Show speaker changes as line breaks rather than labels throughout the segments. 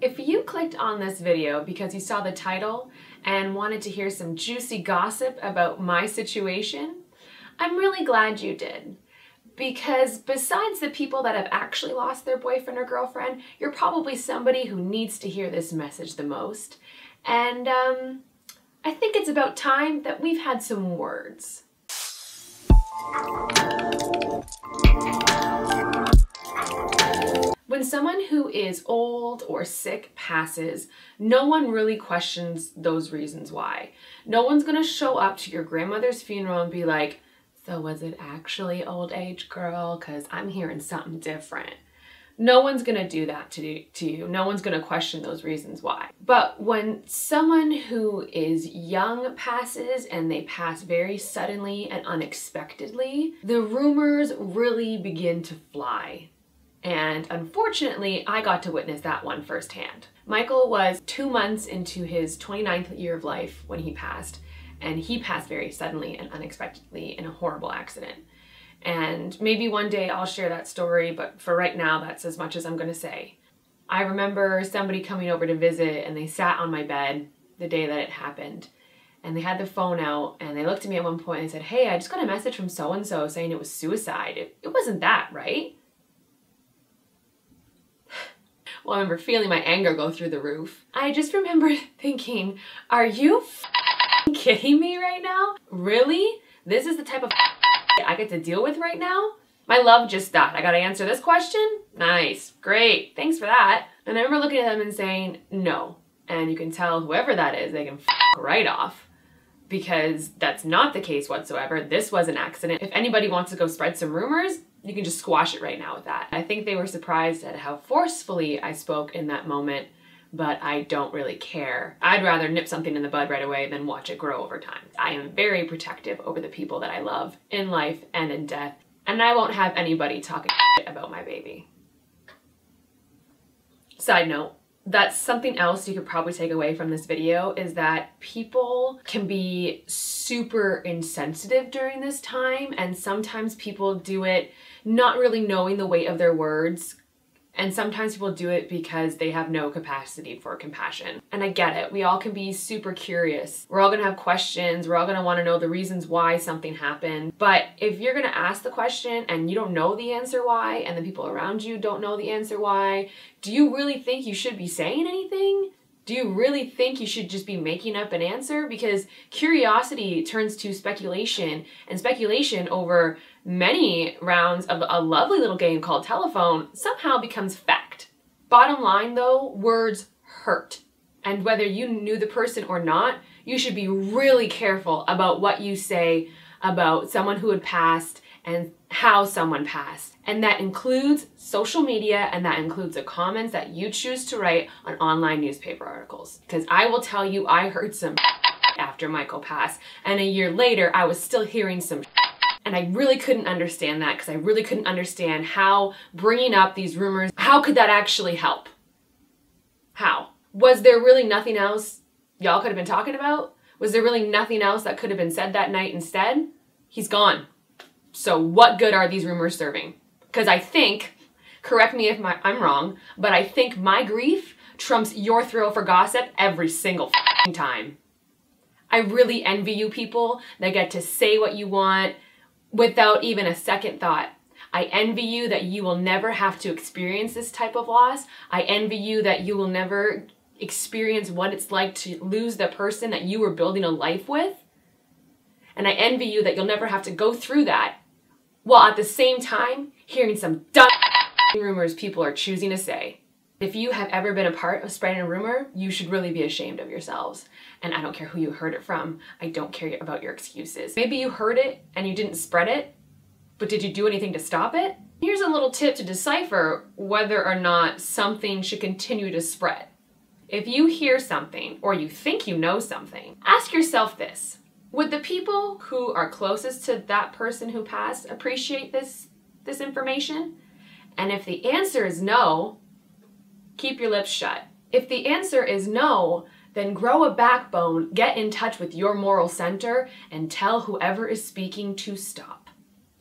If you clicked on this video because you saw the title and wanted to hear some juicy gossip about my situation, I'm really glad you did. Because besides the people that have actually lost their boyfriend or girlfriend, you're probably somebody who needs to hear this message the most. And I think it's about time that we've had some words. When someone who is old or sick passes, no one really questions those reasons why. No one's gonna show up to your grandmother's funeral and be like, so was it actually old age, girl? Because I'm hearing something different. No one's gonna do that to you. No one's gonna question those reasons why. But when someone who is young passes and they pass very suddenly and unexpectedly, the rumors really begin to fly. And unfortunately, I got to witness that one firsthand. Michael was 2 months into his 29th year of life when he passed, and he passed very suddenly and unexpectedly in a horrible accident. And maybe one day I'll share that story, but for right now, that's as much as I'm gonna say. I remember somebody coming over to visit and they sat on my bed the day that it happened, and they had their phone out and they looked at me at one point and said, "Hey, I just got a message from so-and-so saying it was suicide. It wasn't that, right?" Well, I remember feeling my anger go through the roof. I just remember thinking, are you kidding me right now? Really? This is the type of I get to deal with right now? My love just died. I gotta answer this question? Nice, great, thanks for that. And I remember looking at them and saying, no. And you can tell whoever that is, they can right off. Because that's not the case whatsoever. This was an accident. If anybody wants to go spread some rumors, you can just squash it right now with that. I think they were surprised at how forcefully I spoke in that moment, but I don't really care. I'd rather nip something in the bud right away than watch it grow over time. I am very protective over the people that I love in life and in death, and I won't have anybody talking shit about my baby. Side note, that's something else you could probably take away from this video, is that people can be super insensitive during this time, and sometimes people do it not really knowing the weight of their words, and sometimes people do it because they have no capacity for compassion. And I get it, we all can be super curious. We're all gonna have questions, we're all gonna wanna know the reasons why something happened. But if you're gonna ask the question and you don't know the answer why, and the people around you don't know the answer why, do you really think you should be saying anything? Do you really think you should just be making up an answer? Because curiosity turns to speculation, and speculation over many rounds of a lovely little game called telephone somehow becomes fact. Bottom line though, words hurt. And whether you knew the person or not, you should be really careful about what you say about someone who had passed and how someone passed. And that includes social media, and that includes the comments that you choose to write on online newspaper articles. Because I will tell you, I heard some after Michael passed, and a year later I was still hearing some and I really couldn't understand that, because I really couldn't understand how bringing up these rumors, how could that actually help? How? Was there really nothing else y'all could have been talking about? Was there really nothing else that could have been said that night instead? He's gone. So what good are these rumors serving? Because I think, correct me if I'm wrong, but I think my grief trumps your thrill for gossip every single time. I really envy you people that get to say what you want without even a second thought. I envy you that you will never have to experience this type of loss. I envy you that you will never experience what it's like to lose the person that you were building a life with. And I envy you that you'll never have to go through that, while at the same time hearing some dumb rumors people are choosing to say. If you have ever been a part of spreading a rumor, you should really be ashamed of yourselves. And I don't care who you heard it from. I don't care about your excuses. Maybe you heard it and you didn't spread it, but did you do anything to stop it? Here's a little tip to decipher whether or not something should continue to spread. If you hear something or you think you know something, ask yourself this: would the people who are closest to that person who passed appreciate this information? And if the answer is no, keep your lips shut. If the answer is no, then grow a backbone, get in touch with your moral center, and tell whoever is speaking to stop.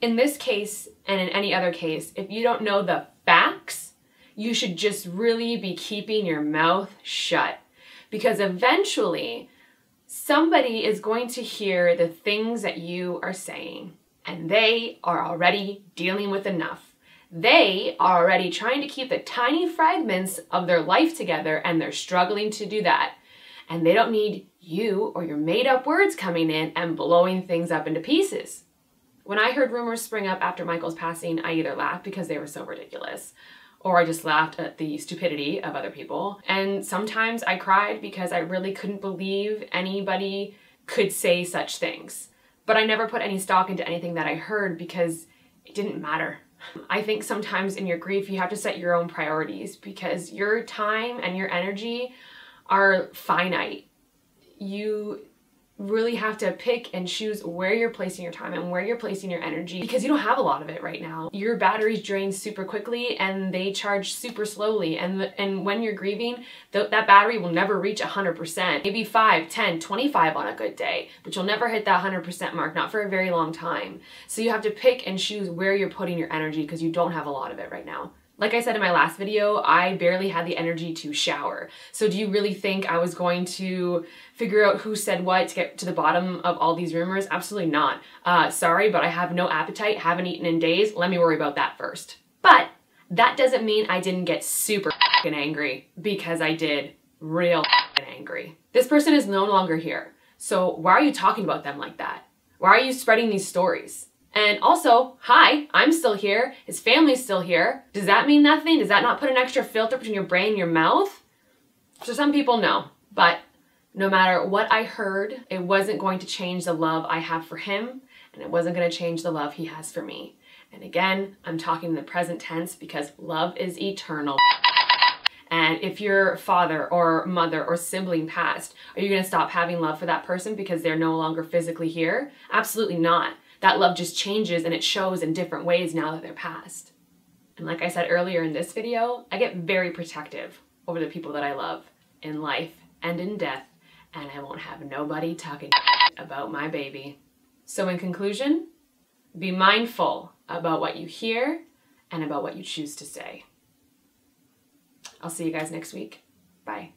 In this case, and in any other case, if you don't know the facts, you should just really be keeping your mouth shut, because eventually somebody is going to hear the things that you are saying, and they are already dealing with enough. They are already trying to keep the tiny fragments of their life together, and they're struggling to do that. And they don't need you or your made up words coming in and blowing things up into pieces. When I heard rumors spring up after Michael's passing, I either laughed because they were so ridiculous, or I just laughed at the stupidity of other people. And sometimes I cried because I really couldn't believe anybody could say such things. But I never put any stock into anything that I heard because it didn't matter. I think sometimes in your grief, you have to set your own priorities, because your time and your energy are finite. You really have to pick and choose where you're placing your time and where you're placing your energy, because you don't have a lot of it right now. Your batteries drain super quickly and they charge super slowly, and when you're grieving, that battery will never reach 100%. Maybe 5, 10, 25 on a good day, but you'll never hit that 100% mark, not for a very long time. So you have to pick and choose where you're putting your energy, because you don't have a lot of it right now. Like I said in my last video, I barely had the energy to shower. So do you really think I was going to figure out who said what to get to the bottom of all these rumors? Absolutely not. Sorry, but I have no appetite, haven't eaten in days. Let me worry about that first. But that doesn't mean I didn't get super fucking angry, because I did real fucking angry. This person is no longer here. So why are you talking about them like that? Why are you spreading these stories? And also, hi, I'm still here. His family's still here. Does that mean nothing? Does that not put an extra filter between your brain and your mouth? For some people, no. But no matter what I heard, it wasn't going to change the love I have for him, and it wasn't going to change the love he has for me. And again, I'm talking in the present tense because love is eternal. And if your father or mother or sibling passed, are you going to stop having love for that person because they're no longer physically here? Absolutely not. That love just changes, and it shows in different ways now that they're past. And like I said earlier in this video, I get very protective over the people that I love in life and in death, and I won't have nobody talking about my baby. So in conclusion, be mindful about what you hear and about what you choose to say. I'll see you guys next week. Bye.